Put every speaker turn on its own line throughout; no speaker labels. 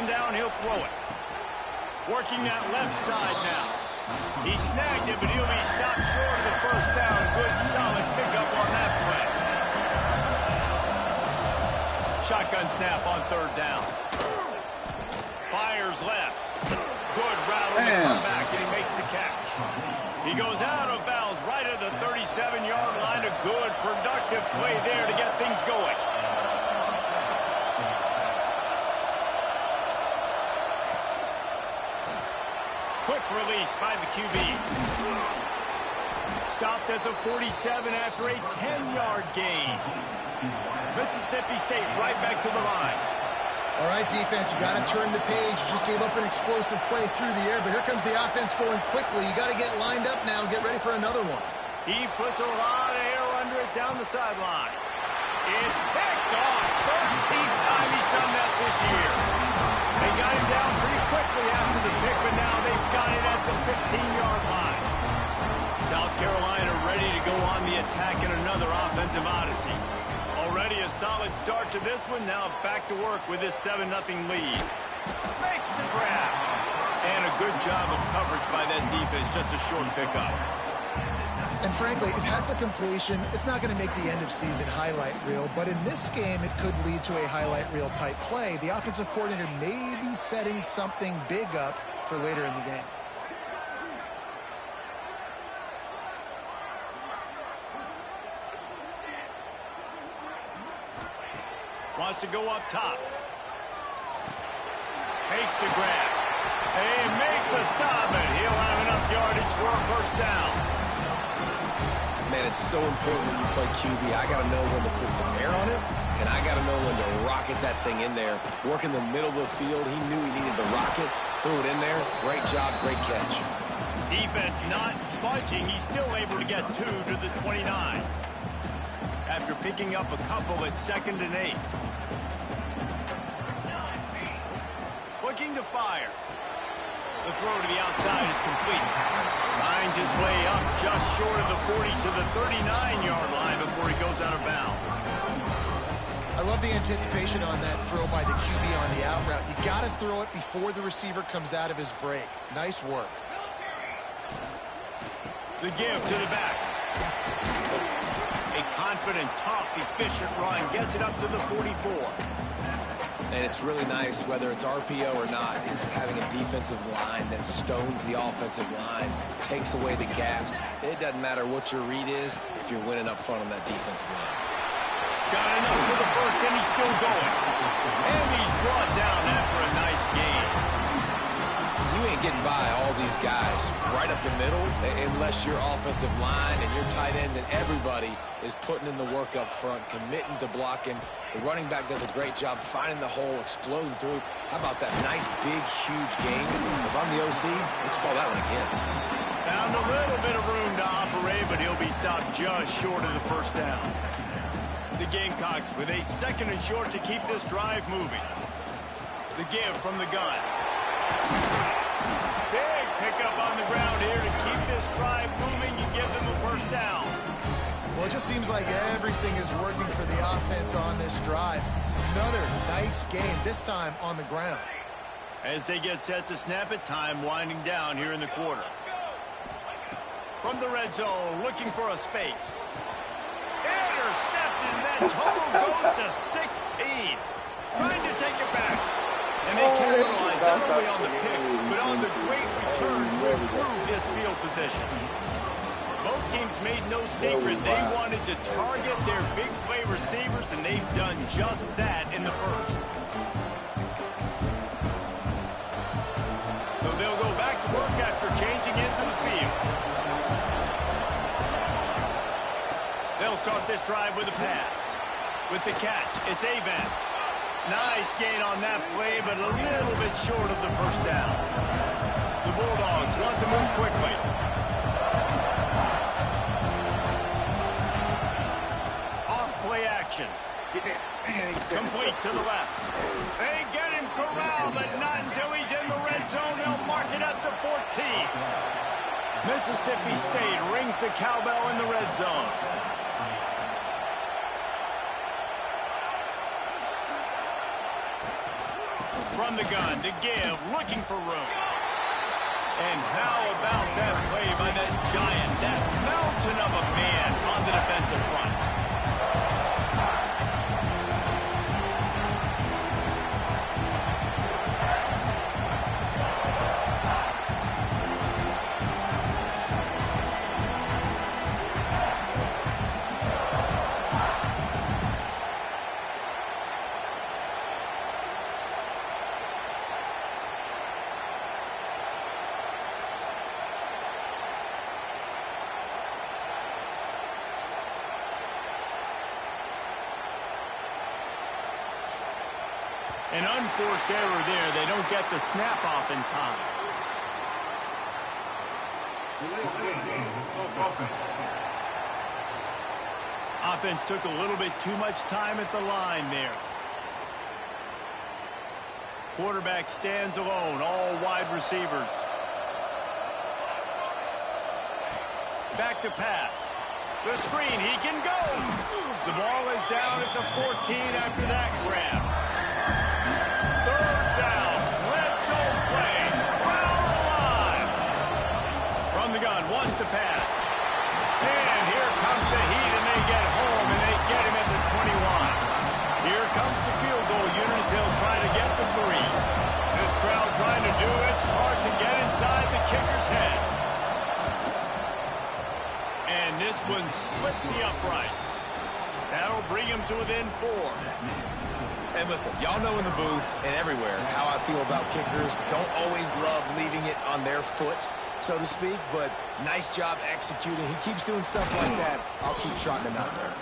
down, he'll throw it. Working that left side now. He snagged it, but he'll be stopped short of the first down. Good, solid pickup on that play. Shotgun snap on third down. Fires left. Good route on the comeback, and he makes the catch. He goes out of bounds right at the 37-yard line. A good, productive play there to get things going. Quick release by the QB. Stopped at the 47 after a 10-yard gain. Mississippi State right back to the line.
All right, defense, you got to turn the page. You just gave up an explosive play through the air, but here comes the offense going quickly. You got to get lined up now and get ready for another one.
He puts a lot of air under it down the sideline. It's picked off. 13th time he's done that this year. They got him down pretty quickly after the pick, but now they've got it at the 15-yard line. South Carolina ready to go on the attack in another offensive odyssey. Already a solid start to this one. Now back to work with this 7-0 lead. Makes the grab. And a good job of coverage by that defense. Just a short pickup.
And frankly, if that's a completion, it's not going to make the end-of-season highlight reel. But in this game, it could lead to a highlight reel type play. The offensive coordinator may be setting something big up for later in the game.
Wants to go up top. Makes the grab. They make the stop, and he'll have enough yardage for a first down.
Man, it's so important when you play QB. I got to know when to put some air on it, and I got to know when to rocket that thing in there. Work in the middle of the field. He knew he needed the rocket. Threw it in there. Great job, great catch.
Defense not budging. He's still able to get 2 to the 29. After picking up a couple at 2nd and 8. Looking to fire. The throw to the outside is complete. Finds his way up just short of the 40 to the 39-yard line before he goes out of bounds.
I love the anticipation on that throw by the QB on the out route. You got to throw it before the receiver comes out of his break. Nice work.
The give to the back. A confident, tough, efficient run gets it up to the 44.
And it's really nice, whether it's RPO or not, is having a defensive line that stones the offensive line, takes away the gaps. It doesn't matter what your read is if you're winning up front on that defensive line.
Got enough for the first, and he's still going. And he's brought down after a nice gain.
You ain't getting by all these guys right up the middle unless your offensive line and your tight ends and everybody is putting in the work up front, committing to blocking. The running back does a great job finding the hole, exploding through. How about that nice, big, huge gain? If I'm the OC, let's call that one again.
Found a little bit of room to operate, but he'll be stopped just short of the first down. The Gamecocks with a 2nd and short to keep this drive moving. The give from the gun. Big pickup on the ground here to keep this drive moving and give them a first down.
Well, it just seems like everything is working for the offense on this drive. Another nice game, this time on the ground.
As they get set to snap it, time winding down here in the quarter. From the red zone, looking for a space. Intercepted, and that total goes to 16. Trying to take it back. And they capitalize not only on the pick, but on the great return to improve this field position. Both teams made no secret they wanted to target their big play receivers, and they've done just that in the first. So they'll go back to work after changing into the field. They'll start this drive with a pass. With the catch, it's Avant. Nice gain on that play, but a little bit short of the first down. The Bulldogs want to move quickly. Off-play action. Complete to the left. They get him corralled, but not until he's in the red zone. They'll mark it at the 14. Mississippi State rings the cowbell in the red zone. From the gun to give, looking for room. And how about that play by that giant, that mountain of a man on the defensive front? An unforced error there. They don't get the snap off in time. Offense took a little bit too much time at the line there. Quarterback stands alone, all wide receivers. Back to pass. The screen, he can go. The ball is down at the 14 after that grab. Third down, red zone play, crowd alive. From the gun, wants to pass. And here comes the heat, and they get home, and they get him at the 21. Here comes the field goal unit as they'll try to get the 3. This crowd trying to do its part to get inside the kicker's head. And this one splits the uprights. That'll bring him to within 4.
And listen, y'all know in the booth and everywhere how I feel about kickers. Don't always love leaving it on their foot, so to speak, but nice job executing. He keeps doing stuff like that. I'll keep trotting him out there.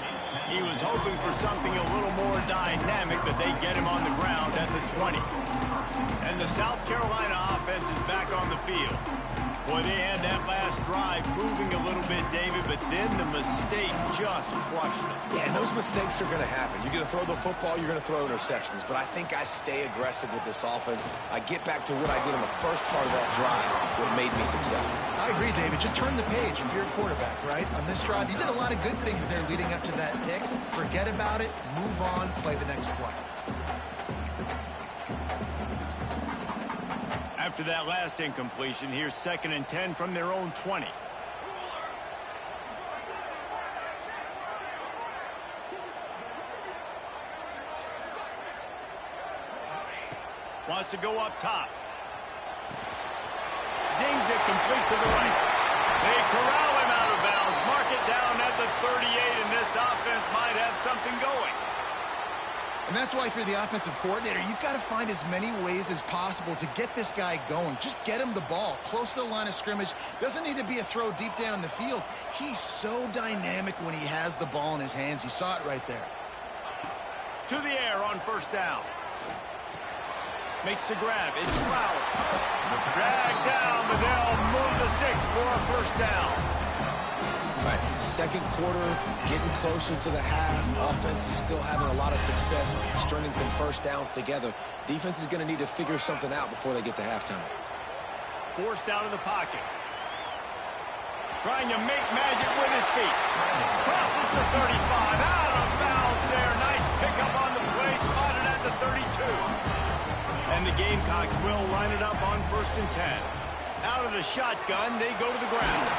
He was hoping for something a little more dynamic, but they get him on the ground at the 20. And the South Carolina offense is back on the field. Boy, they had that last drive moving a little bit, David, but then the mistake just crushed them.
Yeah, and those mistakes are going to happen. You're going to throw the football, you're going to throw interceptions. But I think I stay aggressive with this offense. I get back to what I did in the first part of that drive that made me successful.
I agree, David. Just turn the page if you're a quarterback, right? On this drive, you did a lot of good things there leading up to that pick. Forget about it, move on, play the next play.
After that last incompletion, here's 2nd and 10 from their own 20. Wants to go up top. Zings it complete to the right. They corral him out of bounds. Mark it down at the 38, and this offense might have something going.
And that's why if you're the offensive coordinator, you've got to find as many ways as possible to get this guy going. Just get him the ball close to the line of scrimmage. Doesn't need to be a throw deep down the field. He's so dynamic when he has the ball in his hands. You saw it right there.
To the air on 1st down. Makes the grab. It's Flowers. Dragged down, but they'll move the sticks for a 1st down.
Right. 2nd quarter, getting closer to the half. Offense is still having a lot of success stringing some 1st downs together. Defense is going to need to figure something out before they get to halftime.
Forced out of the pocket. Trying to make magic with his feet. Crosses the 35. Out of bounds there. Nice pickup on the play. Spotted at the 32. And the Gamecocks will line it up on 1st and 10. Out of the shotgun, they go to the ground.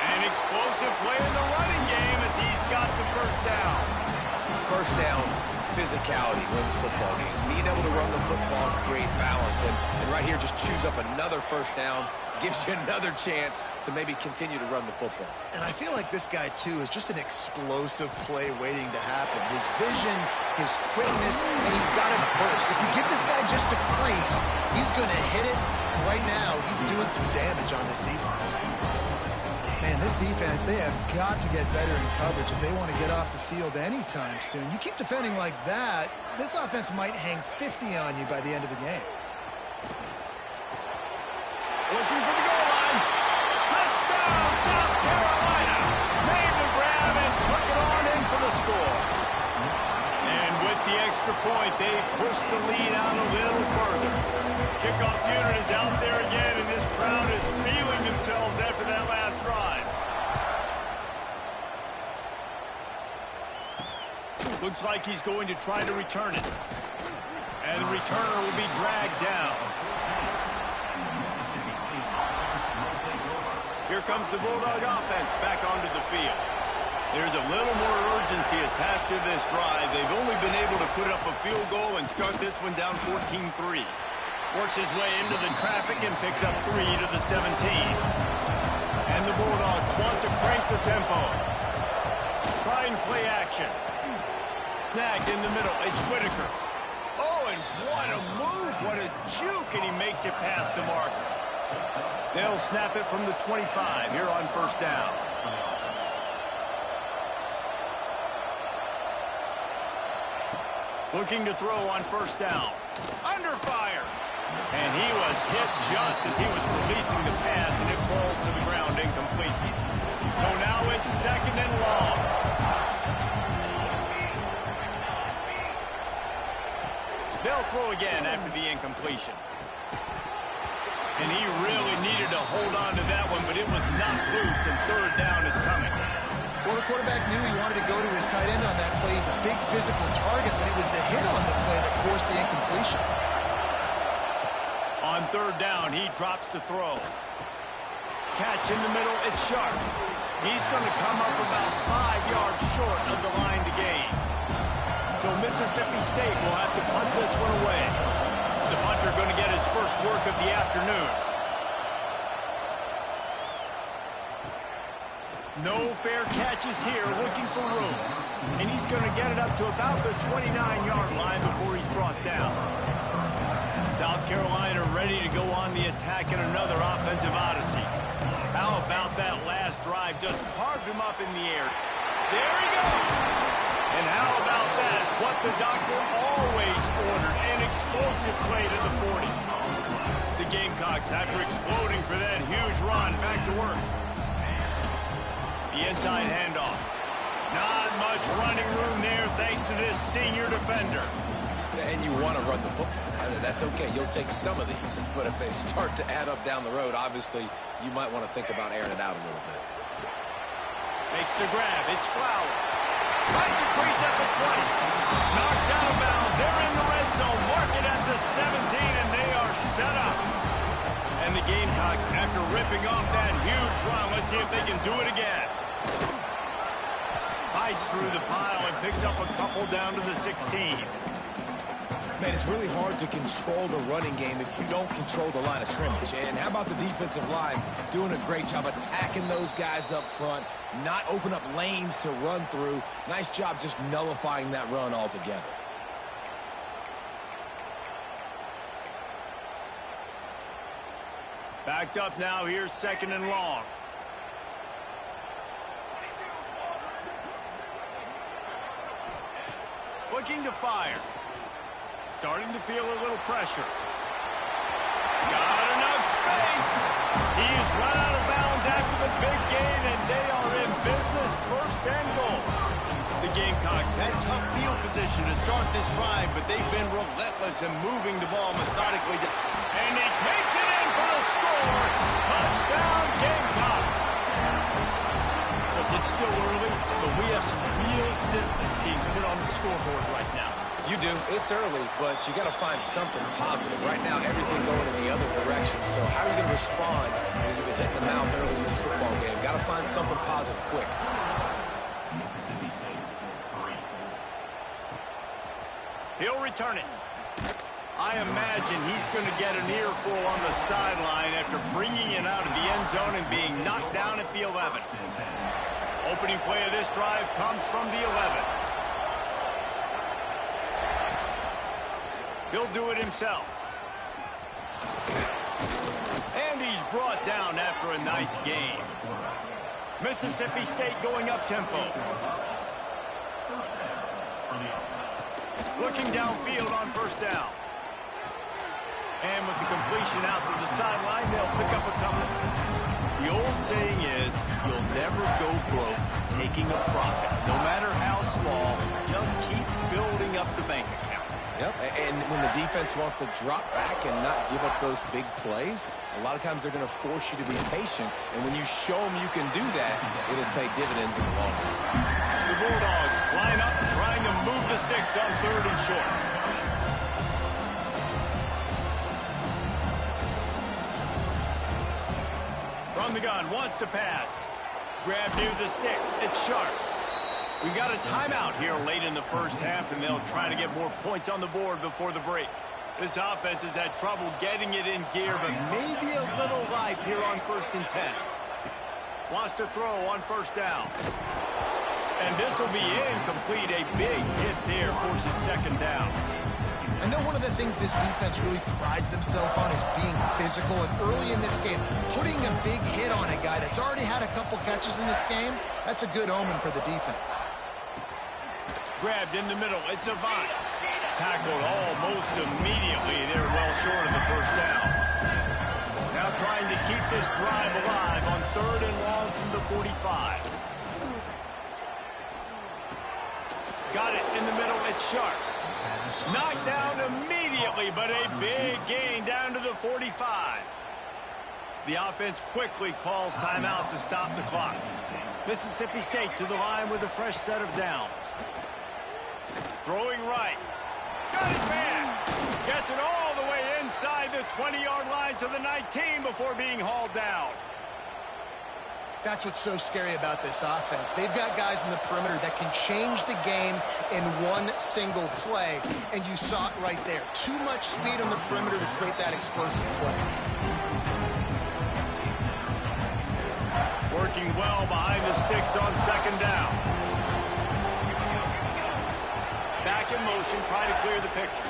An explosive play in the running game as he's got the 1st down.
1st down, physicality wins football games. Being able to run the football, create balance. And right here, just choose up another 1st down. Gives you another chance to maybe continue to run the football.
And I feel like this guy, too, is just an explosive play waiting to happen. His vision, his quickness, and he's got a burst. If you give this guy just a crease, he's going to hit it. Right now, he's doing some damage on this defense. Man, this defense, they have got to get better in coverage if they want to get off the field anytime soon. You keep defending like that, this offense might hang 50 on you by the end of the game.
Looking for the goal line. Touchdown, South Carolina. Made the grab and took it on in for the score. And with the extra point, they pushed the lead out a little further. Kickoff unit is out there again, and this crowd is feeling themselves after that last drive. Looks like he's going to try to return it. And the returner will be dragged down. Here comes the Bulldog offense back onto the field. There's a little more urgency attached to this drive. They've only been able to put up a field goal and start this one down 14-3. Works his way into the traffic and picks up 3 to the 17. And the Bulldogs want to crank the tempo. Try and play action. Snagged in the middle. It's Whitaker. Oh, and what a move. What a juke. And he makes it past the marker. They'll snap it from the 25 here on first down. Looking to throw on first down. Under fire. And he was hit just as he was releasing the pass, and it falls to the ground incomplete. So now it's second and long. They'll throw again after the incompletion. And he really needed to hold on to that one, but it was not loose, and third down is coming.
Well, the quarterback knew he wanted to go to his tight end on that play. He's a big physical target, but it was the hit on the play that forced the incompletion.
On third down, he drops to throw. Catch in the middle, it's Sharp. He's going to come up about 5 yards short of the line to gain. So Mississippi State will have to punt this one away. The punter going to get his first work of the afternoon. No fair catches here, looking for room. And he's going to get it up to about the 29-yard line before he's brought down. South Carolina ready to go on the attack in another offensive odyssey. How about that last drive? Just carved him up in the air. There he goes! And how about that? What the doctor always ordered, an explosive play to the 40. The Gamecocks, after exploding for that huge run, back to work. The inside handoff. Not much running room there thanks to this senior defender.
And you want to run the football. That's okay. You'll take some of these. But if they start to add up down the road, obviously, you might want to think about airing it out a little bit.
Makes the grab. It's Flowers. Finds a crease at the 20. Knocked out of bounds. They're in the red zone. Mark it at the 17, and they are set up. And the Gamecocks, after ripping off that huge run, let's see if they can do it again. Fights through the pile and picks up a couple down to the 16.
Man, it's really hard to control the running game if you don't control the line of scrimmage. And how about the defensive line doing a great job attacking those guys up front, not open up lanes to run through. Nice job just nullifying that run altogether.
Backed up now, here's second and long. Looking to fire. Starting to feel a little pressure. Got enough space. He's run out of bounds after the big gain, and they are in business, first and goal. The Gamecocks had tough field position to start this drive, but they've been relentless in moving the ball methodically. And he takes it in for the score. Touchdown, Gamecocks. Look, it's still early, but we have some real distance being put on the scoreboard right now.
You do. It's early, but you got to find something positive. Right now, everything going in the other direction. So how are you going to respond when you've been hitting the mouth early in this football game? Got to find something positive quick.
He'll return it. I imagine he's going to get an earful on the sideline after bringing it out of the end zone and being knocked down at the 11. Opening play of this drive comes from the 11. He'll do it himself. And he's brought down after a nice game. Mississippi State going up-tempo. Looking downfield on first down. And with the completion out to the sideline, they'll pick up a couple. The old saying is, you'll never go broke taking a profit. No matter how small, just keep building up the bank account.
Yep, and when the defense wants to drop back and not give up those big plays, a lot of times they're going to force you to be patient. And when you show them you can do that, it'll pay dividends in the long run.
The Bulldogs line up trying to move the sticks on third and short. from the gun, wants to pass. Grab near the sticks. It's sharp. We've got a timeout here late in the first half, and they'll try to get more points on the board before the break. This offense has had trouble getting it in gear, but maybe a little life here on 1st and 10. Wants to throw on 1st down. And this will be incomplete. A big hit there forces 2nd down.
I know one of the things this defense really prides themselves on is being physical, and early in this game, putting a big hit on a guy that's already had a couple catches in this game, that's a good omen for the defense.
Grabbed in the middle. It's Avant. Tackled almost immediately. They're well short of the 1st down. Now trying to keep this drive alive on 3rd and long from the 45. Got it in the middle. It's Sharp. Knocked down immediately, but a big gain down to the 45. The offense quickly calls timeout to stop the clock. Mississippi State to the line with a fresh set of downs. Throwing right. Got his man. Gets it all the way inside the 20-yard line to the 19 before being hauled down.
That's what's so scary about this offense. They've got guys in the perimeter that can change the game in one single play, and you saw it right there. Too much speed on the perimeter to create that explosive play.
Working well behind the sticks on 2nd down. Back in motion, trying to clear the picture.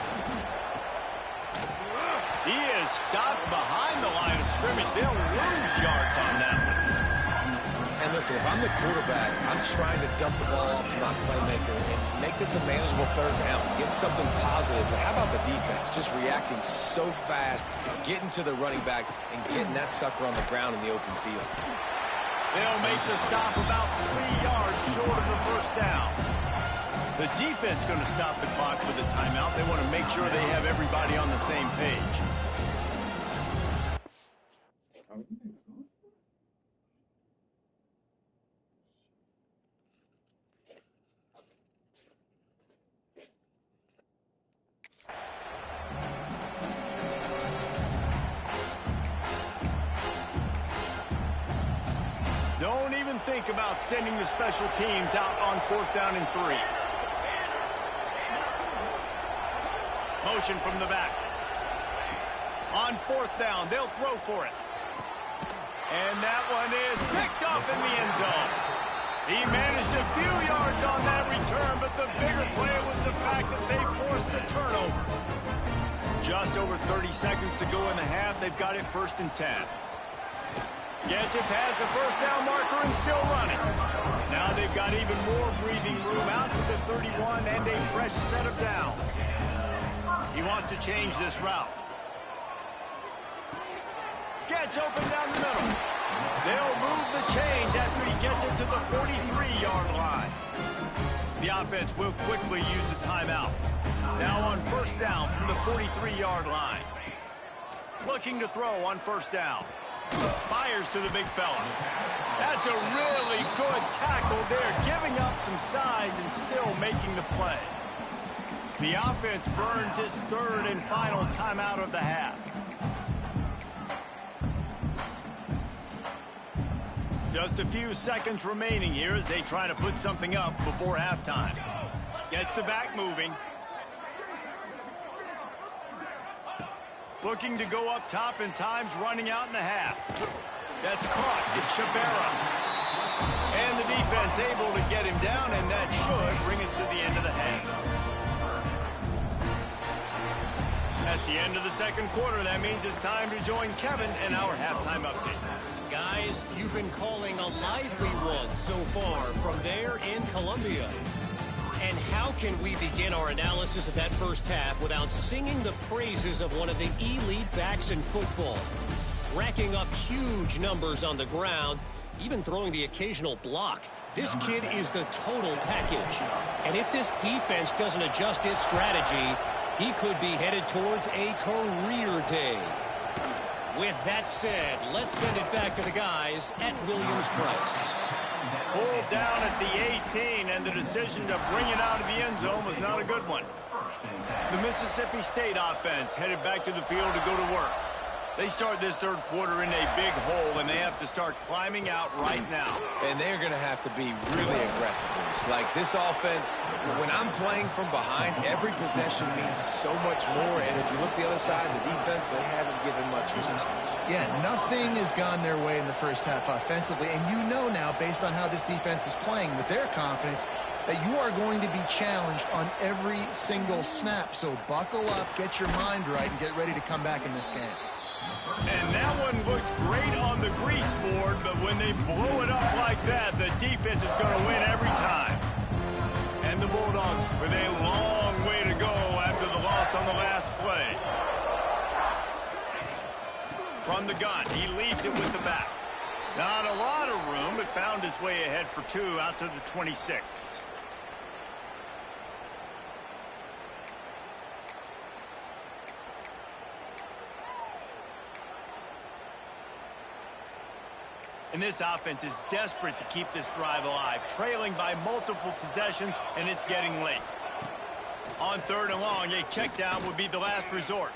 He is stopped behind the line of scrimmage. They'll lose yards on that one.
And listen, if I'm the quarterback, I'm trying to dump the ball off to my playmaker and make this a manageable 3rd down, get something positive. But how about the defense? Just reacting so fast, getting to the running back, and getting that sucker on the ground in the open field.
They'll make the stop about 3 yards short of the 1st down. The defense going to stop the clock with a timeout. They want to make sure they have everybody on the same page. Don't even think about sending the special teams out on 4th down and 3. Motion from the back. On 4th down, they'll throw for it. And that one is picked off in the end zone. He managed a few yards on that return, but the bigger play was the fact that they forced the turnover. Just over 30 seconds to go in the half. They've got it 1st and 10. Gets it past the 1st down marker and still running. Now they've got even more breathing room out to the 31 and a fresh set of downs. He wants to change this route. Gets open down the middle. They'll move the chains after he gets it to the 43-yard line. The offense will quickly use a timeout. Now on 1st down from the 43-yard line. Looking to throw on 1st down. Fires to the big fella. That's a really good tackle there, giving up some size and still making the play. The offense burns its 3rd and final timeout of the half. Just a few seconds remaining here as they try to put something up before halftime. Gets the back moving. Looking to go up top, and time's running out in the half. That's caught. It's Shabera. And the defense able to get him down, and that should bring us to the end of the half. That's the end of the 2nd quarter. That means it's time to join Kevin in our halftime update.
Guys, you've been calling a lively one so far from there in Columbia. And how can we begin our analysis of that 1st half without singing the praises of one of the elite backs in football? Racking up huge numbers on the ground, even throwing the occasional block. This kid is the total package. And if this defense doesn't adjust its strategy, he could be headed towards a career day. With that said, let's send it back to the guys at Williams-Brice.
Pulled down at the 18, and the decision to bring it out of the end zone was not a good one. The Mississippi State offense headed back to the field to go to work. They start this third quarter in a big hole, and they have to start climbing out right now.
And they're going to have to be really aggressive. Like this offense, when I'm playing from behind, every possession means so much more. And if you look the other side, the defense, they haven't given much resistance.
Yeah, nothing has gone their way in the first half offensively. And you know now, based on how this defense is playing with their confidence, that you are going to be challenged on every single snap. So buckle up, get your mind right, and get ready to come back in this game.
And that one looked great on the grease board, but when they blow it up like that, the defense is going to win every time. And the Bulldogs with a long way to go after the loss on the last play. From the gun, he leaves it with the back. Not a lot of room, but found his way ahead for 2 out to the 26. And this offense is desperate to keep this drive alive, trailing by multiple possessions, and it's getting late. On 3rd and long, a check down would be the last resort.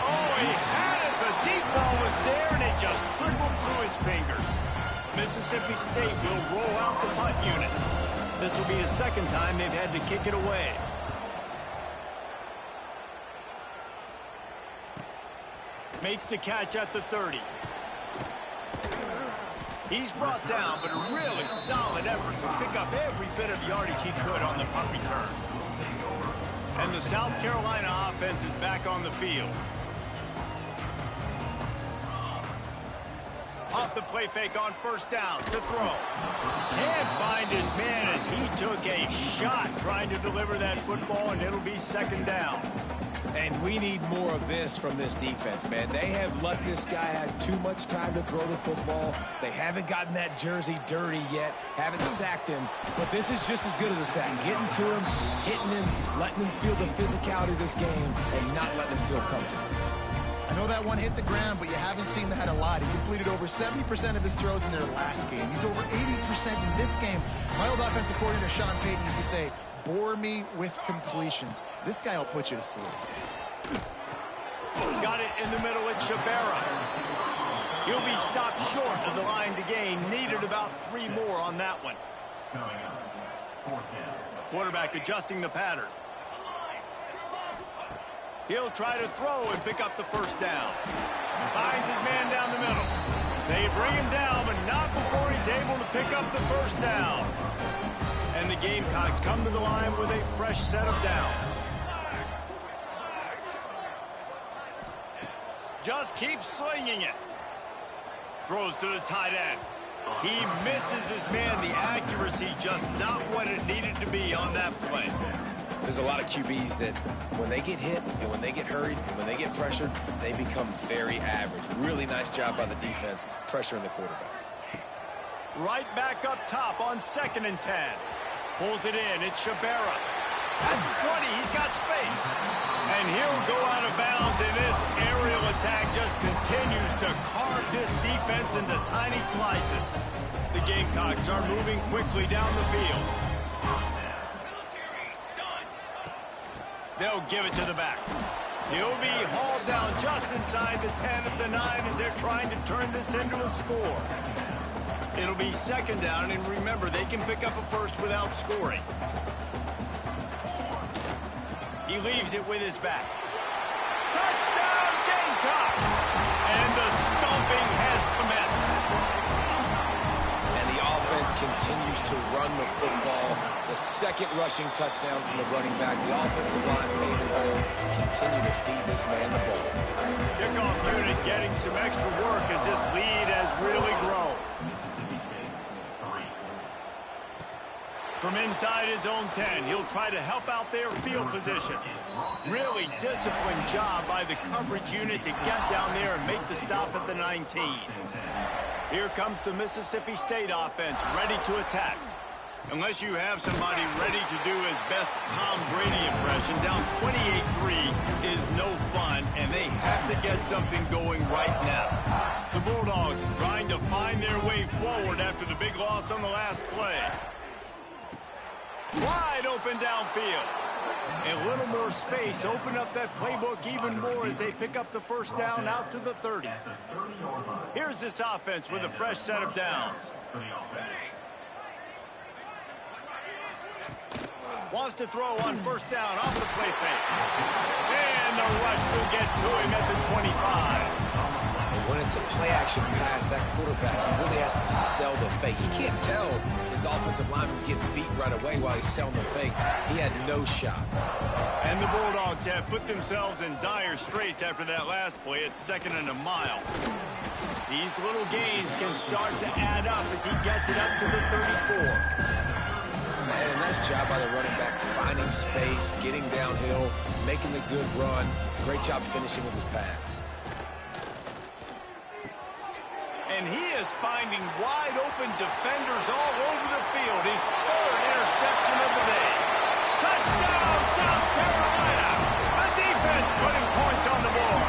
Oh, he had it. The deep ball was there, and it just trickled through his fingers. Mississippi State will roll out the punt unit. This will be the second time they've had to kick it away. Makes the catch at the 30. He's brought down, but a really solid effort to pick up every bit of yardage he could on the punt return. And the South Carolina offense is back on the field. Off the play fake on 1st down to throw. Can't find his man as he took a shot trying to deliver that football, and it'll be 2nd down.
And we need more of this from this defense, man. They have let this guy have too much time to throw the football. They haven't gotten that jersey dirty yet, haven't sacked him. But this is just as good as a sack. Getting to him, hitting him, letting him feel the physicality of this game, and not letting him feel comfortable.
I know that one hit the ground, but you haven't seen that a lot. He completed over 70% of his throws in their last game. He's over 80% in this game. My old offensive coordinator, Sean Payton, used to say, bore me with completions. This guy will put you to sleep.
Got it in the middle with Shabera. He'll be stopped short of the line to gain. Needed about 3 more on that one. Quarterback adjusting the pattern. He'll try to throw and pick up the 1st down. Finds his man down the middle. They bring him down, but not before he's able to pick up the 1st down. And the Gamecocks come to the line with a fresh set of downs. Just keeps slinging it. Throws to the tight end. He misses his man. The accuracy just not what it needed to be on that play.
There's a lot of QBs that when they get hit and when they get hurried and when they get pressured, they become very average. Really nice job by the defense, pressuring the quarterback.
Right back up top on 2nd and 10. Pulls it in. It's Shabera. At the 20, he's got space. And he'll go out of bounds, and this aerial attack just continues to carve this defense into tiny slices. The Gamecocks are moving quickly down the field. They'll give it to the back. He'll be hauled down just inside the 10 of the 9 as they're trying to turn this into a score. It'll be 2nd down, and remember, they can pick up a 1st without scoring. He leaves it with his back. Touchdown, Gamecocks! And the stomping has commenced.
And the offense continues to run the football. The 2nd rushing touchdown from the running back. The offensive line paving holes continue to feed this man the ball.
Kickoff unit getting some extra work as this lead has really grown. From inside his own 10, he'll try to help out their field position. Really disciplined job by the coverage unit to get down there and make the stop at the 19. Here comes the Mississippi State offense, ready to attack. Unless you have somebody ready to do his best Tom Brady impression, down 28-3 is no fun, and they have to get something going right now. The Bulldogs trying to find their way forward after the big loss on the last play. Wide open downfield. A little more space, open up that playbook even more as they pick up the first down out to the 30. Here's this offense with a fresh set of downs. Wants to throw on first down off the play fake. And the rush will get to him at the 25.
When it's a play-action pass, that quarterback, he really has to sell the fake. He can't tell his offensive lineman's getting beat right away while he's selling the fake. He had no shot.
And the Bulldogs have put themselves in dire straits after that last play. It's 2nd and a mile. These little gains can start to add up as he gets it up to the 34.
Man, a nice job by the running back, finding space, getting downhill, making the good run. Great job finishing with his pads.
And he is finding wide-open defenders all over the field. His 3rd interception of the day. Touchdown, South Carolina! The defense putting points on the board.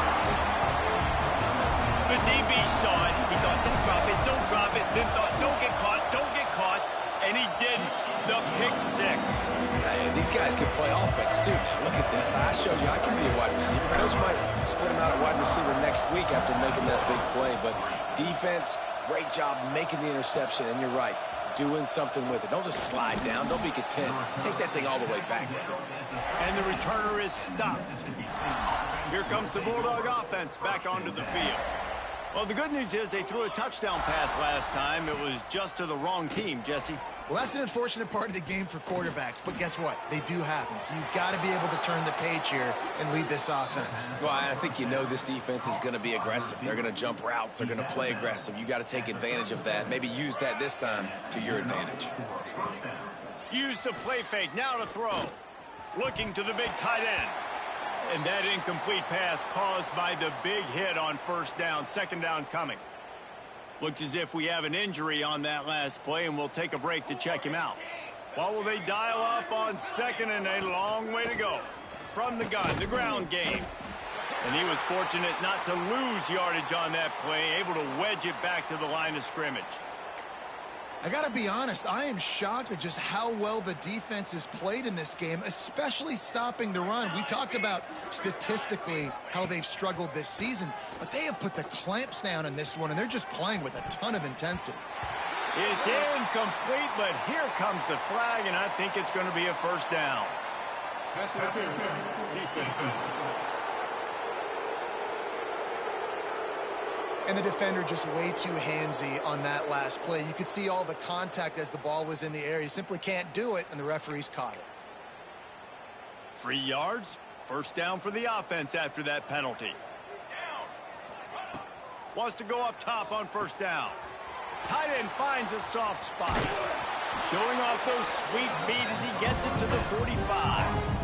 The DB saw it. He thought, don't drop it. Then thought, don't get caught. And he didn't. The pick 6.
Hey, these guys can play offense, too, man. Look at this. I showed you I can be a wide receiver. Coach might split him out at wide receiver next week after making that big play. But defense, great job making the interception. And you're right, doing something with it. Don't just slide down. Don't be content. Take that thing all the way back.
And the returner is stopped. Here comes the Bulldog offense back onto the field. Well, the good news is they threw a touchdown pass last time. It was just to the wrong team, Jesse.
Well, that's an unfortunate part of the game for quarterbacks, but guess what? They do happen. So you've got to be able to turn the page here and lead this offense.
Well, I think you know this defense is going to be aggressive. They're going to jump routes. They're going to play aggressive. You got to take advantage of that. Maybe use that this time to your advantage.
Use the play fake. Now to throw. Looking to the big tight end. And that incomplete pass caused by the big hit on first down. 2nd down coming. Looks as if we have an injury on that last play, and we'll take a break to check him out. What will they dial up on 2nd and a long way to go? From the gun, the ground game. And he was fortunate not to lose yardage on that play, able to wedge it back to the line of scrimmage.
I got to be honest, I am shocked at just how well the defense has played in this game, especially stopping the run. We talked about statistically how they've struggled this season, but they have put the clamps down in this one, and they're just playing with a ton of intensity.
It's incomplete, but here comes the flag, and I think it's going to be a first down.
Pass interference, defense.
And the defender just way too handsy on that last play. You could see all the contact as the ball was in the air. He simply can't do it, and the referees caught it.
3 yards, first down for the offense after that penalty. Wants to go up top on first down. Tight end finds a soft spot. Showing off those sweet feet as he gets it to the 45.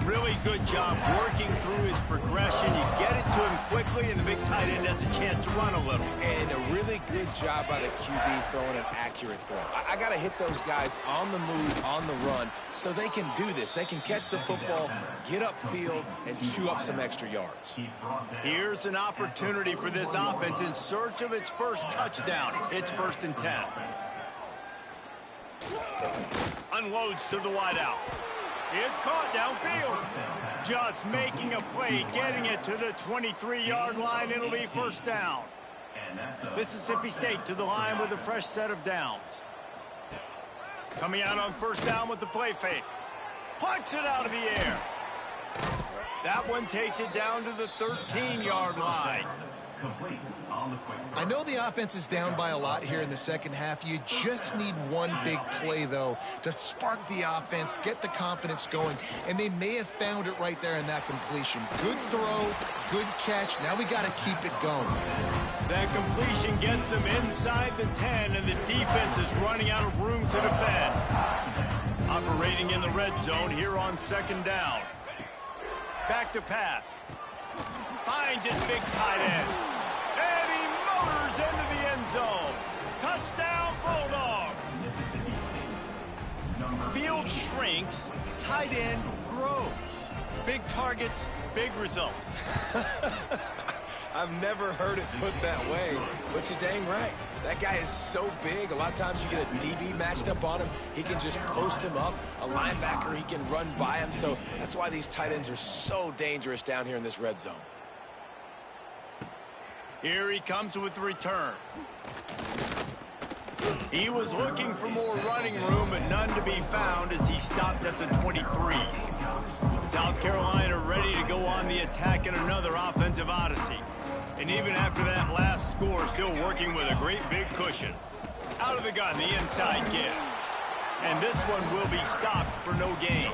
Really good job working through his progression. You get it to him quickly, and the big tight end has a chance to run a little.
And a really good job by the QB throwing an accurate throw. I got to hit those guys on the move, on the run, so they can do this. They can catch the football, get upfield, and chew up some extra yards.
Here's an opportunity for this offense in search of its first touchdown. It's 1st and 10. Unloads to the wideout. It's caught downfield. Just making a play, getting it to the 23-yard line. It'll be first down. Mississippi State to the line with a fresh set of downs. Coming out on first down with the play fake. Plucks it out of the air. That one takes it down to the 13-yard line.
I know the offense is down by a lot here in the second half. You just need one big play, though, to spark the offense, get the confidence going, and they may have found it right there in that completion. Good throw, good catch. Now we got to keep it going.
That completion gets them inside the 10, and the defense is running out of room to defend. Operating in the red zone here on 2nd down. Back to pass. Finds his big tight end. And he motors into the end zone. Touchdown, Bulldogs. Field shrinks, tight end grows. Big targets, big results.
I've never heard it put that way, but you're dang right. That guy is so big. A lot of times you get a DB matched up on him. He can just post him up. A linebacker, he can run by him. So that's why these tight ends are so dangerous down here in this red zone.
Here he comes with the return. He was looking for more running room, but none to be found as he stopped at the 23. South Carolina ready to go on the attack in another offensive odyssey. And even after that last score, still working with a great big cushion. Out of the gun, the inside give. And this one will be stopped for no gain.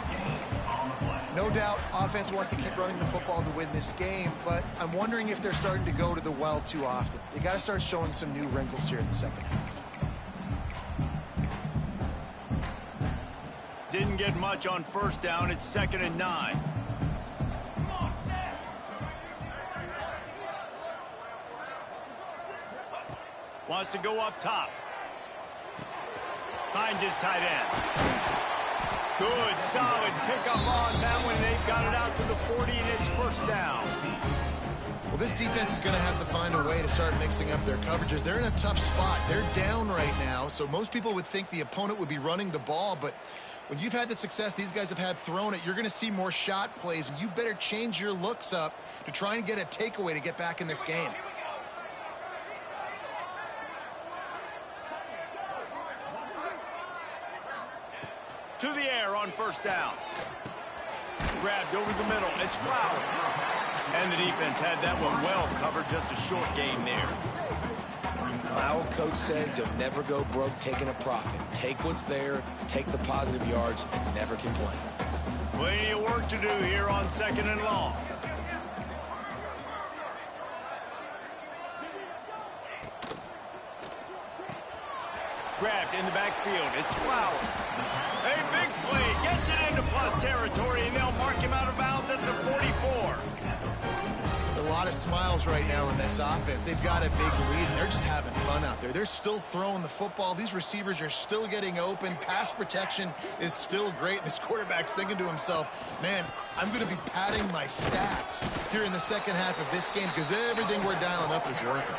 No doubt, offense wants to keep running the football to win this game, but I'm wondering if they're starting to go to the well too often. They got to start showing some new wrinkles here in the second half.
Didn't get much on first down. It's 2nd and 9. Wants to go up top. Finds his tight end. Good, solid pickup on that one. They've got it out to the 40, and it's first down.
Well, this defense is going to have to find a way to start mixing up their coverages. They're in a tough spot. They're down right now, so most people would think the opponent would be running the ball, but when you've had the success these guys have had throwing it, you're going to see more shot plays, and you better change your looks up to try and get a takeaway to get back in this game.
To the air on first down. Grabbed over the middle. It's Flowers. And the defense had that one well covered. Just a short gain there.
My old coach said you'll never go broke taking a profit. Take what's there, take the positive yards, and never complain.
Plenty of work to do here on 2nd and long. Grabbed in the backfield. It's Flowers. A big play. Gets it into plus territory, and they'll mark him out of bounds at the 44.
A lot of smiles right now in this offense. They've got a big lead, and they're just having fun out there. They're still throwing the football. These receivers are still getting open. Pass protection is still great. This quarterback's thinking to himself, man, I'm going to be padding my stats here in the second half of this game because everything we're dialing up is working.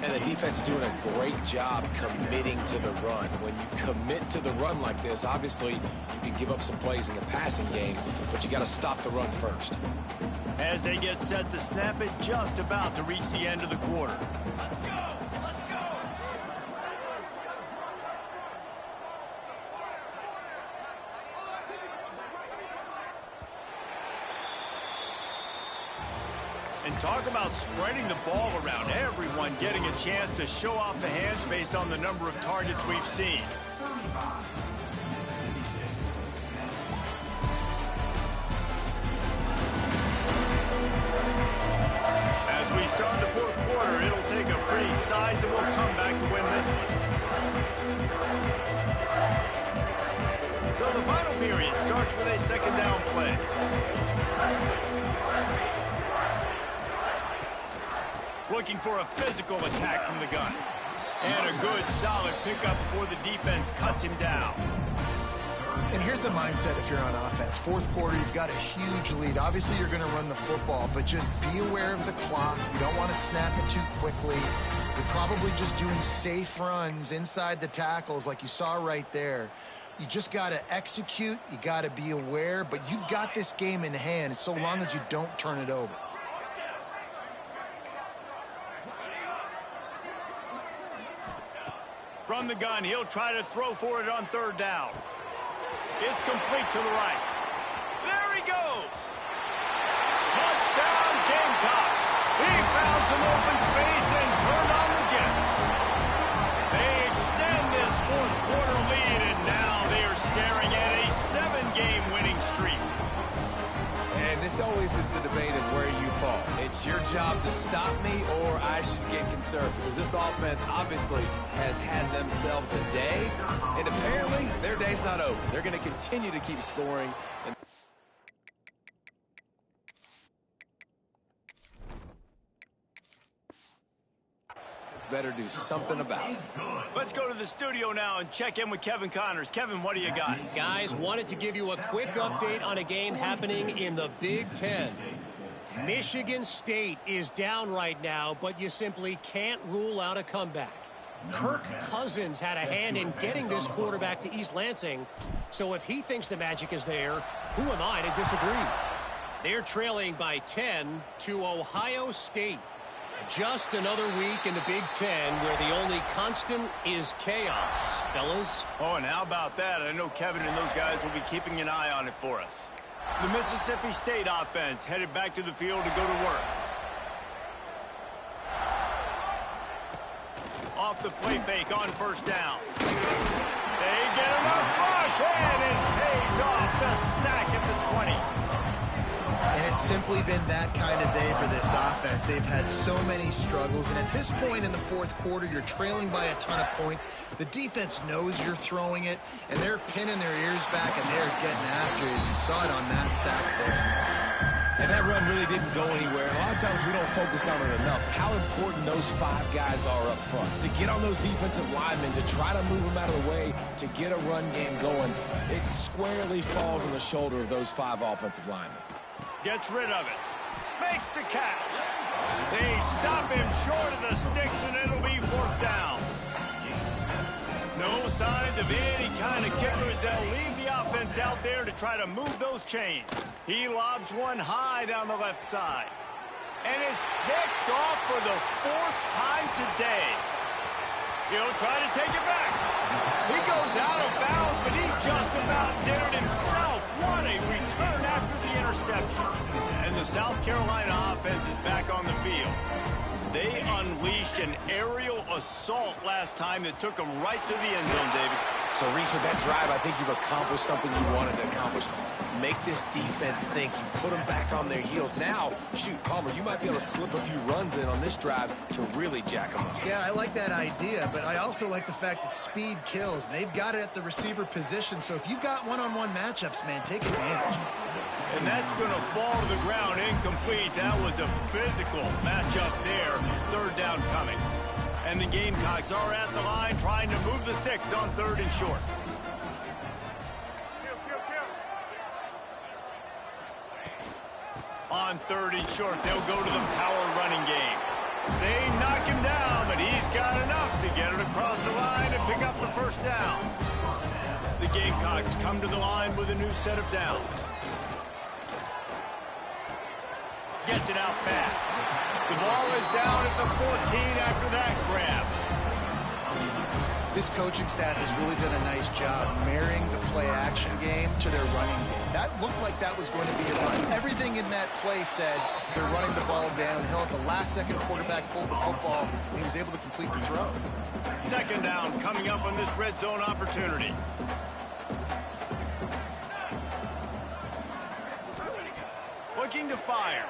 And the defense doing a great job committing to the run. When you commit to the run like this, obviously you can give up some plays in the passing game, but you got to stop the run first.
As they get set to snap it, just about to reach the end of the quarter. And talk about spreading the ball around. Everyone getting a chance to show off the hands based on the number of targets we've seen. As we start the fourth quarter, it'll take a pretty sizable comeback to win this one. So the final period starts with a 2nd down play. Looking for a physical attack from the gun. And a good, solid pickup before the defense cuts him down.
And here's the mindset if you're on offense. Fourth quarter, you've got a huge lead. Obviously, you're going to run the football, but just be aware of the clock. You don't want to snap it too quickly. You're probably just doing safe runs inside the tackles like you saw right there. You just got to execute. You got to be aware, but you've got this game in hand so long as you don't turn it over.
From the gun, he'll try to throw for it on 3rd down. It's complete to the right. There he goes. Touchdown, Gamecocks. He found some open space and turned on the Jets. They extend this fourth quarter lead, and now they are staring at a 7-game winning streak.
And this always is the debate of where you fall. It's your job to stop me, or I should get conservative. Because this offense obviously has had themselves a day, and apparently their day's not over. They're going to continue to keep scoring. And it's better do something about it.
Let's go to the studio now and check in with Kevin Connors. Kevin, what do you got?
Guys, wanted to give you a quick update on a game happening in the Big Ten. Michigan State is down right now, but you simply can't rule out a comeback. Kirk Cousins had a hand in getting this quarterback to East Lansing, so if he thinks the magic is there, who am I to disagree? They're trailing by 10 to Ohio State. Just another week in the Big Ten where the only constant is chaos, fellas.
Oh, and how about that? I know Kevin and those guys will be keeping an eye on it for us. The Mississippi State offense headed back to the field to go to work. Off the play fake on first down. They get him a rush, and it pays off the sack at the 20.
And it's simply been that kind of day for this offense. They've had so many struggles, and at this point in the fourth quarter, you're trailing by a ton of points. The defense knows you're throwing it, and they're pinning their ears back, and they're getting after it, as you saw it on that sack there.
And that run really didn't go anywhere. A lot of times we don't focus on it enough. How important those 5 guys are up front. To get on those defensive linemen, to try to move them out of the way, to get a run game going, it squarely falls on the shoulder of those 5 offensive linemen.
Gets rid of it. Makes the catch. They stop him short of the sticks, and it'll be fourth down. No signs of any kind of kickers. They'll leave the offense out there to try to move those chains. He lobs one high down the left side. And it's picked off for the 4th time today. He'll try to take it back. He goes out of bounds, but he just about did it himself. What a return after the interception. And the South Carolina offense is back on the field. They unleashed an aerial assault last time that took them right to the end zone, David.
So, Reese, with that drive, I think you've accomplished something you wanted to accomplish. Make this defense think. You put them back on their heels. Now, shoot, Palmer, you might be able to slip a few runs in on this drive to really jack them up.
Yeah, I like that idea, but I also like the fact that speed kills. And they've got it at the receiver position, so if you've got one-on-one matchups, man, take advantage.
And that's going to fall to the ground incomplete. That was a physical matchup there. 3rd down coming. And the Gamecocks are at the line trying to move the sticks on 3rd and short. On 3rd and short, they'll go to the power running game. They knock him down, but he's got enough to get it across the line and pick up the 1st down. The Gamecocks come to the line with a new set of downs. Gets it out fast. The ball is down at the 14 after that grab.
This coaching staff has really done a nice job marrying the play-action game to their running game. That looked like that was going to be a run. Everything in that play said they're running the ball downhill. At the last second, quarterback pulled the football, and he was able to complete the throw.
2nd down coming up on this red zone opportunity. Looking to fire.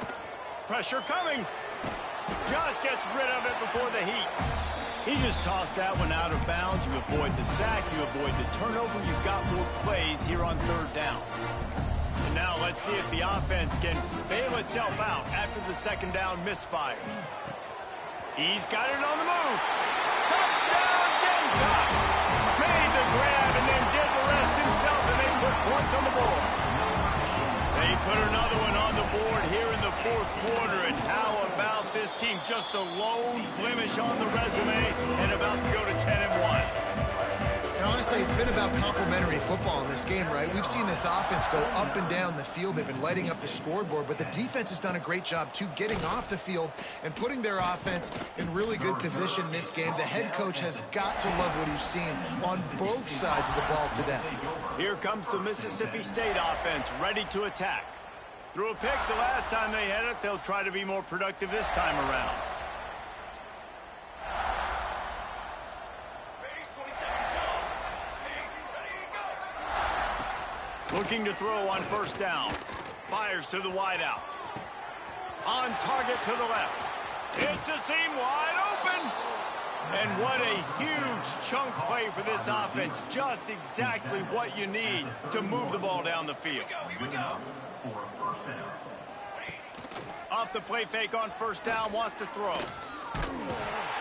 Pressure coming. Just gets rid of it before the heat. He just tossed that one out of bounds. You avoid the sack. You avoid the turnover. You've got more plays here on 3rd down. And now let's see if the offense can bail itself out after the 2nd down misfire. He's got it on the move. Touchdown, Gamecocks! Made the grab and then did the rest himself, and they put points on the board. They put another one on the board here in the 4th quarter, and how about this team? Just a lone blemish on the resume and about to go to 10-1.
And honestly, it's been about complementary football in this game, right? We've seen this offense go up and down the field. They've been lighting up the scoreboard, but the defense has done a great job, too, getting off the field and putting their offense in really good position in this game. The head coach has got to love what he's seen on both sides of the ball today.
Here comes the Mississippi State offense, ready to attack. Threw a pick the last time they had it. They'll try to be more productive this time around. Looking to throw on 1st down. Fires to the wideout. On target to the left. It's a seam wide open. And what a huge chunk play for this offense. Just exactly what you need to move the ball down the field. Off the play fake on 1st down, wants to throw.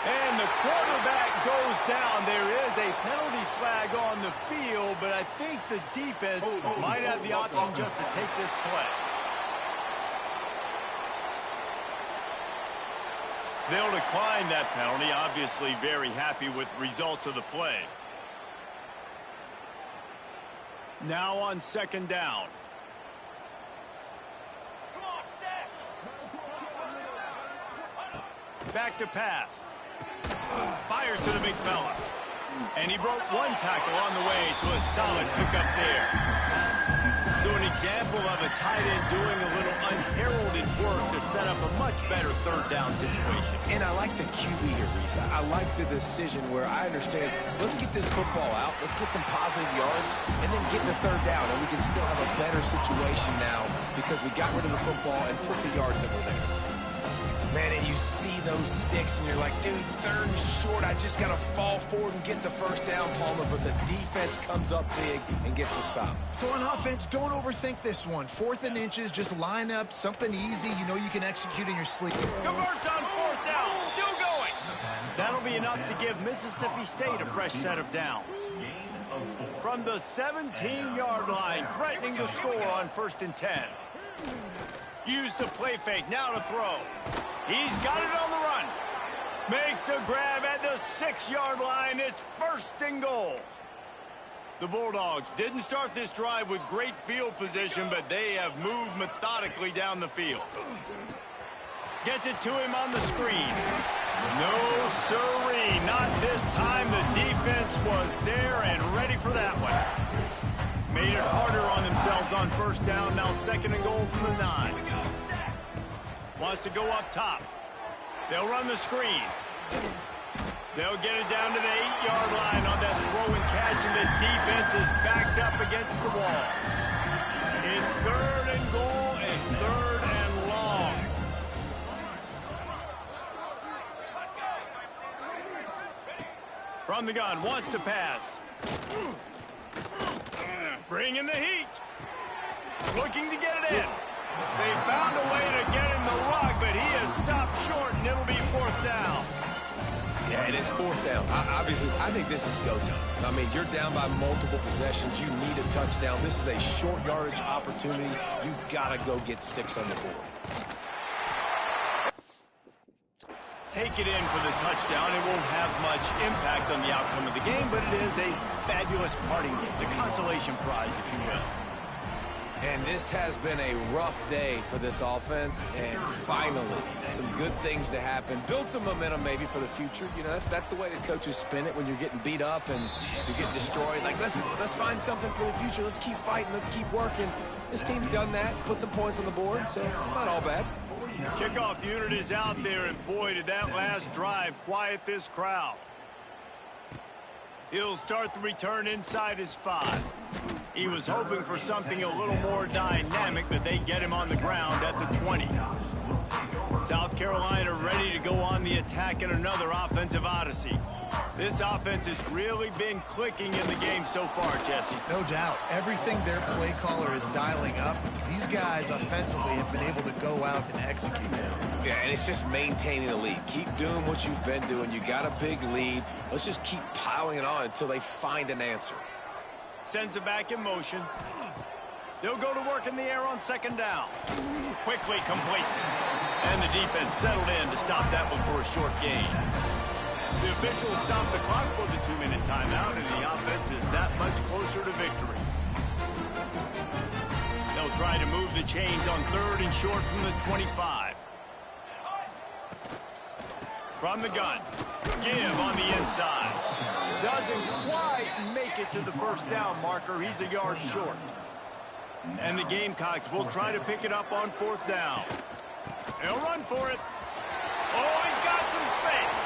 And the quarterback goes down. There is a penalty flag on the field, but I think the defense might have the option just to take this play. They'll decline that penalty, obviously very happy with results of the play. Now on second down. Back to pass. Fires to the big fella. And he broke one tackle on the way to a solid pickup there. So an example of a tight end doing a little unheralded work to set up a much better third down situation.
And I like the QB here, Reese. I like the decision where I understand, let's get this football out, let's get some positive yards, and then get to third down, and we can still have a better situation now because we got rid of the football and took the yards that were there. Man, and you see those sticks, and you're like, dude, third and short, I just got to fall forward and get the first down, Palmer, but the defense comes up big and gets the stop.
So on offense, don't overthink this one. 4th and inches, just line up something easy you know you can execute in your sleep.
Converts on 4th down, still going. That'll be enough to give Mississippi State a fresh set of downs. From the 17-yard line, threatening to score on 1st and 10. Use the play fake, now to throw. He's got it on the run. Makes a grab at the 6-yard line. It's 1st and goal. The Bulldogs didn't start this drive with great field position, but they have moved methodically down the field. Gets it to him on the screen. No siree, not this time. The defense was there and ready for that one. Made it harder on themselves on 1st down. Now 2nd and goal from the 9. Wants to go up top. They'll run the screen. They'll get it down to the 8-yard line on that throw and catch, and the defense is backed up against the wall. It's 3rd and goal and 3rd and long. From the gun, wants to pass. Bringing the heat. Looking to get it in. They found a way to get in the rug, but he has stopped short, and it'll be 4th down.
Yeah, it is 4th down. Obviously, I think this is go time. I mean, you're down by multiple possessions. You need a touchdown. This is a short yardage opportunity. You got to go get 6 on the board.
Take it in for the touchdown. It won't have much impact on the outcome of the game, but it is a fabulous parting gift, a consolation prize, if you will.
And this has been a rough day for this offense, and finally, some good things to happen. Build some momentum maybe for the future. You know, that's the way the coaches spin it when you're getting beat up and you're getting destroyed. Like, let's find something for the future. Let's keep fighting. Let's keep working. This team's done that, put some points on the board, so it's not all bad.
Kickoff unit is out there, and boy, did that last drive quiet this crowd. He'll start the return inside his 5. He was hoping for something a little more dynamic, but they get him on the ground at the 20. South Carolina ready to go on the attack in another offensive odyssey. This offense has really been clicking in the game so far, Jesse.
No doubt. Everything their play caller is dialing up, these guys offensively have been able to go out and execute now.
Yeah, and it's just maintaining the lead. Keep doing what you've been doing. You got a big lead. Let's just keep piling it on until they find an answer.
Sends it back in motion. They'll go to work in the air on 2nd down. Quickly complete. And the defense settled in to stop that one for a short gain. The officials stopped the clock for the 2-minute timeout, and the offense is that much closer to victory. They'll try to move the chains on 3rd and short from the 25. From the gun. Give on the inside. Doesn't quite make it to the 1st down marker. He's a yard short. And the Gamecocks will try to pick it up on 4th down. They'll run for it. Oh, he's got some space.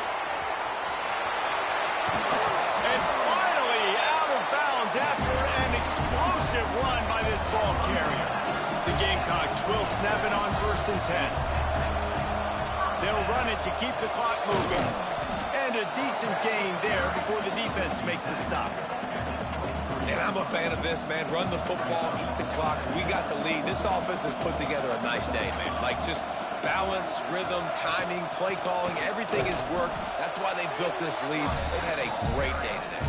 And finally out of bounds after an explosive run by this ball carrier. The Gamecocks will snap it on 1st and 10. They'll run it to keep the clock moving. And a decent gain there before the defense makes a stop.
And I'm a fan of this, man. Run the football, eat the clock. We got the lead. This offense has put together a nice day, man. Like, just balance, rhythm, timing, play calling, everything has worked. That's why they built this lead. They've had a great day today.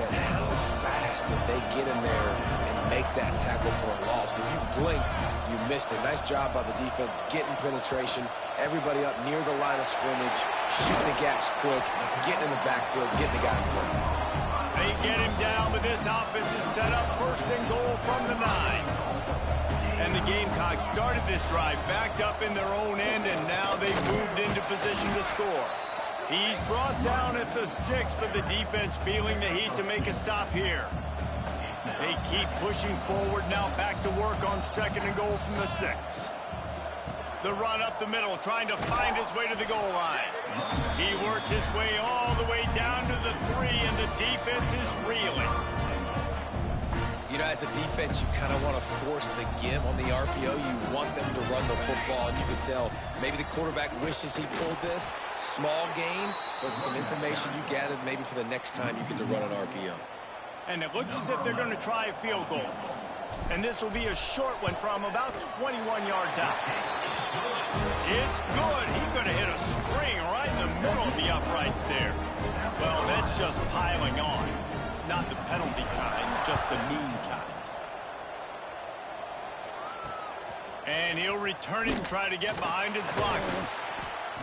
Man, how fast did they get in there and make that tackle for a loss. If you blinked, you missed it. Nice job by the defense getting penetration. Everybody up near the line of scrimmage, shooting the gaps quick, getting in the backfield, getting the guy in play.
They get him down, but this offense is set up 1st and goal from the 9. And the Gamecocks started this drive backed up in their own end, and now they've moved into position to score. He's brought down at the 6, but the defense feeling the heat to make a stop here. They keep pushing forward, now back to work on 2nd and goal from the 6. The run up the middle, trying to find his way to the goal line. He works his way all the way down to the 3, and the defense is reeling.
You know, as a defense, you kind of want to force the give on the RPO. You want them to run the football, and you can tell maybe the quarterback wishes he pulled this. Small gain, but some information you gathered maybe for the next time you get to run an RPO.
And it looks as if they're going to try a field goal. And this will be a short one from about 21 yards out. It's good. He's going to hit a string right in the middle of the uprights there. Well, that's just piling on. Not the penalty kind, just the mean kind. And he'll return it and try to get behind his blockers.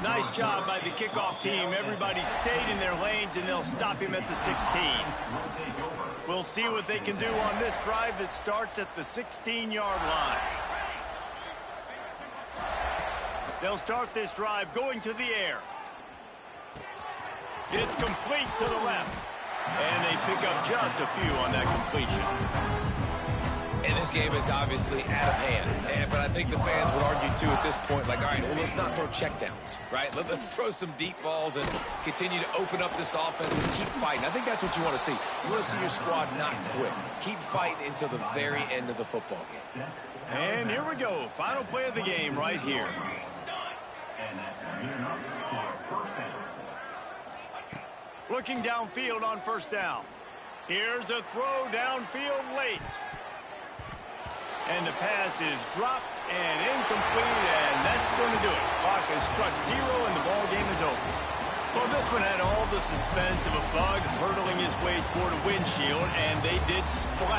Nice job by the kickoff team. Everybody stayed in their lanes, and they'll stop him at the 16. We'll see what they can do on this drive that starts at the 16-yard line. They'll start this drive going to the air. It's complete to the left. And they pick up just a few on that completion.
And this game is obviously out of hand. But I think the fans would argue, too, at this point, like, all right, well, let's not throw checkdowns, right? Let's throw some deep balls and continue to open up this offense and keep fighting. I think that's what you want to see. You want to see your squad not quit. Keep fighting until the very end of the football game.
And here we go. Final play of the game right here. Looking downfield on 1st down. Here's a throw downfield late. And the pass is dropped and incomplete, and that's going to do it. Clock has struck 0, and the ball game is over. Well, this one had all the suspense of a bug hurtling his way toward a windshield, and they did splatter.